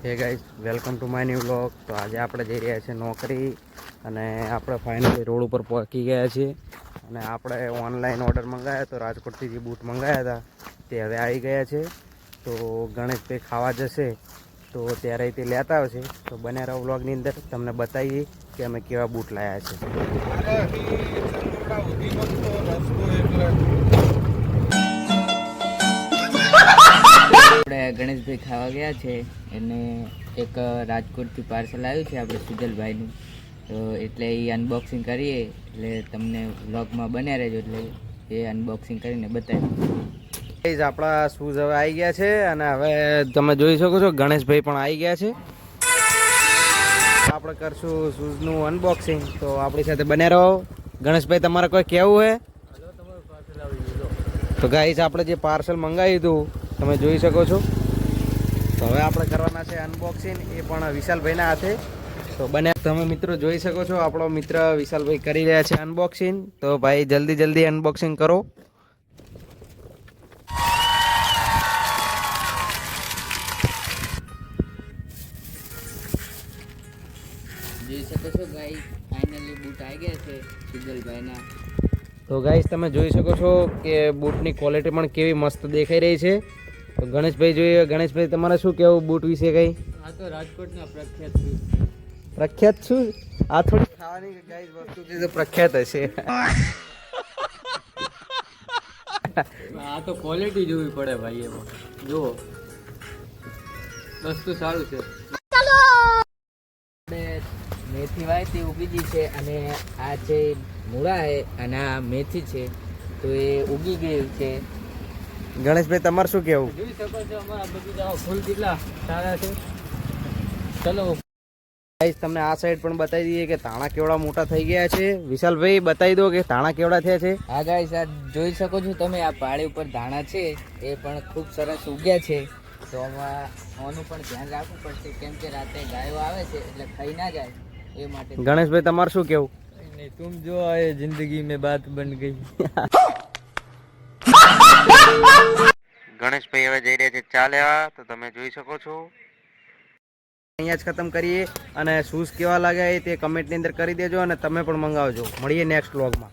હે guys, welcome to my new vlog. તો આજે આપણે જઈ રહ્યા છીએ નોકરી અને આપણે ફાઇનલી રોડ ઉપર પહોંચી ગયા છીએ. અને આપણે ઓનલાઈન ઓર્ડર મંગાવ્યો તો રાજકોટથી જે બૂટ મંગાવ્યા હતા તે હવે આવી ગયા છે. તો ગણેશભાઈ ખાવા જશે તો ત્યારે તે લેતા આવશે. તો બન્યા રહો વ્લોગની અંદર, તમને બતાવીએ કે અમે કેવા બૂટ લાવ્યા છે. આપણે ગણેશભાઈ ખાવા ગયા છે એને એક રાજકોટથી પાર્સલ આવ્યું છે આપણે સુજલભાઈનું. તો એટલે એ અનબોક્સિંગ કરીએ એટલે તમને વ્લોગમાં બન્યા રહેજો, એટલે એ અનબોક્સિંગ કરીને બતાવીએ. આપણા શૂઝ હવે આવી ગયા છે અને હવે તમે જોઈ શકો છો ગણેશભાઈ પણ આવી ગયા છે. આપણે કરશું શૂઝનું અનબોક્સિંગ, તો આપણી સાથે બન્યા રહો. ગણેશભાઈ, તમારે કોઈ કહેવું છે? તો ગાઈસ, આપણે જે પાર્સલ મંગાવ્યું હતું તમે જોઈ શકો છો. તો હવે આપણે કરવાના છે અનબોક્સિંગ, એ પણ વિશાલભાઈના હાથે. તો બને તમે મિત્રો જોઈ શકો છો આપણો મિત્ર વિશાલભાઈ કરી રહ્યા છે અનબોક્સિંગ. તો ભાઈ જલ્દી અનબોક્સિંગ કરો. જોઈ શકો છો ગાઈસ, ફાઇનલી બૂટ આવી ગયા છે સુજલભાઈના. તો ગાઈસ, તમે જોઈ શકો છો કે બૂટની ક્વોલિટી પણ કેવી મસ્ત દેખાઈ રહી છે. તો ગણેશભાઈ જોઈએ. ગણેશભાઈ, તમારે શું કહેવું બૂટ વિશે? કઈ આ તો રાજકોટના પ્રખ્યાત શું? આ થોડી ખાવાની ગાઈસ વસ્તુ છે તો પ્રખ્યાત હશે. આ તો ક્વોલિટી જોવી પડે ભાઈ, એમાં જુઓ વસ્તુ સારું છે. મેથી વાયતી ઉગી છે અને આ છે મૂળા છે અને આ મેથી છે, તો એ ઉગી ગયું છે. ગણેશભાઈ, તમારે શું કહેવું? જોઈ શકો છો અમારા બગીચામાં ફૂલ કેટલા સારા છે. ચલો ગાઈસ, તમને આ સાઈડ પણ બતાવી દઈએ કે ધાણા કેવડા મોટા થઈ ગયા છે. વિશાલભાઈ, બતાવી દો કે ધાણા કેવડા થયા છે. હા ગાઈસ, આ જોઈ શકો છો તમે, આ પાળી ઉપર ધાણા છે એ પણ ખૂબ સરસ ઉગ્યા છે. તો આનું પણ ધ્યાન રાખવું પડશે, કેમ કે રાતે ગાયો આવે છે એટલે ખાઈ ના જાય એ માટે. ગણેશભાઈ, તમારે શું કેવું? नहीं, तुम जो आए जिंदगी में बात बन गई. ગણેશભાઈ હવે જઈ રહ્યા છે ચા લેવા. તો તમે જોઈ શકો છો. અહીંયા જ ખતમ કરીએ અને શૂઝ કેવા લાગ્યા એ તે કમેન્ટની અંદર કરી દેજો અને તમે પણ મંગાવજો. મળીએ નેક્સ્ટ વ્લોગમાં.